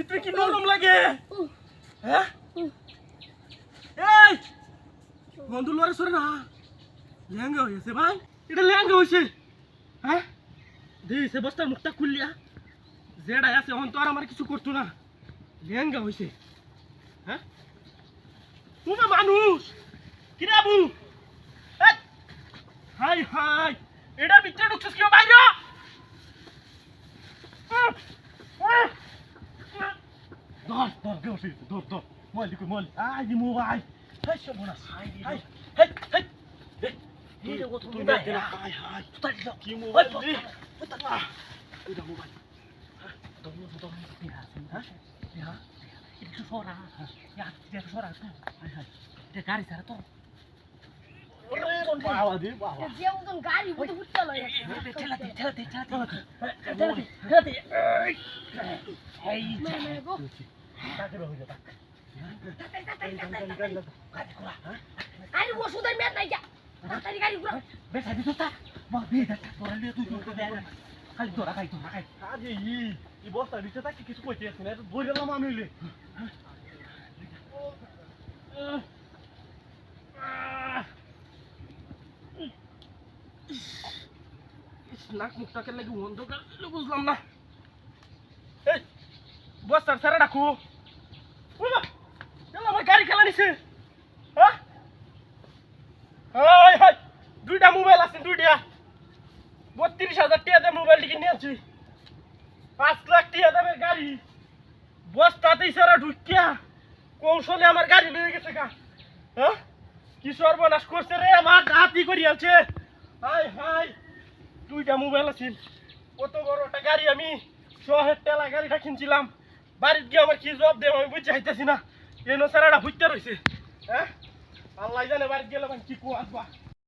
ভিতরে কি নরম লাগে হ্যাঁ এই বন্ধু লড়ে সরে না লেহেঙ্গা হয়েছে ভাই এটা লেহেঙ্গা হয়েছে হ্যাঁ দিয়েছে বস্তার মুখটা খুললিয়া যেটা আছে এখন তো আর আমার কিছু করতো না লেহেঙ্গা হয়েছে হ্যাঁ তুমি মানুষ কিরে আবু হাই হাই এটা ভিতরে ঢুকছিস কেউ বাইরে ধর ধর বেশি ধর ধর মল দিকে মল আই দি মোবাইল হাই শোনা হাই হাই হাই হাই এই রে কত তুমি দেখ না হাই হাই তুই দাও কি মোবাইল দি এই দাও মোবাইল দম দম হ্যাঁ হ্যাঁ একটু সরা ইয়া একটু সরা হাই হাই এটা গাড়ি ছাড়া তো বাবা দি বাবা যে মতন গাড়ি বুঝতে বুঝতে লয় ঠেলাতে এই মেগো তাকে হয়ে যা আরে ওষুধের মেদ নাই যা তাড়াতাড়ি গাড়ি ঘুরা বেশ আদি তো তা মা বেদা তোরা লিয়ে তুই তো দেয় খালি তোরা খাই আজ এই বস্তা দিতে তাকে কিছু কইতে আসে না ধরে গেলাম আমি লে নাক মুখটাকে লাগে অন্ধকার বুঝলাম না এই বস্তার সারা ডাকু আমার গাড়ি খেলা নিছে হ্যাঁ হাই হাই দুইটা মোবাইল আছে দুইটা 32,000 টাকা দিয়ে মোবাইল কিনে আনছি 5 লাখ টাকা দামের গাড়ি বস্তাতেই সারা ঢুকিয়া কৌশলে আমার গাড়ি নিয়ে গেছে গা হ্যাঁ কি সর্বনাশ করছে রে আমার হাতি করি আছে হাই হাই দুইটা মোবাইল আছে কত বড় একটা গাড়ি আমি শহরের টেলা গাড়িটা কিনছিলাম বাড়িতে গিয়ে আমার কি জবাব দেব আমি বুঝতে চাইতেছি না এনো সারাটা হুইতে রয়েছে হ্যাঁ আল্লাহ জানে বাড়িতে গেলে কি কুয়াশবা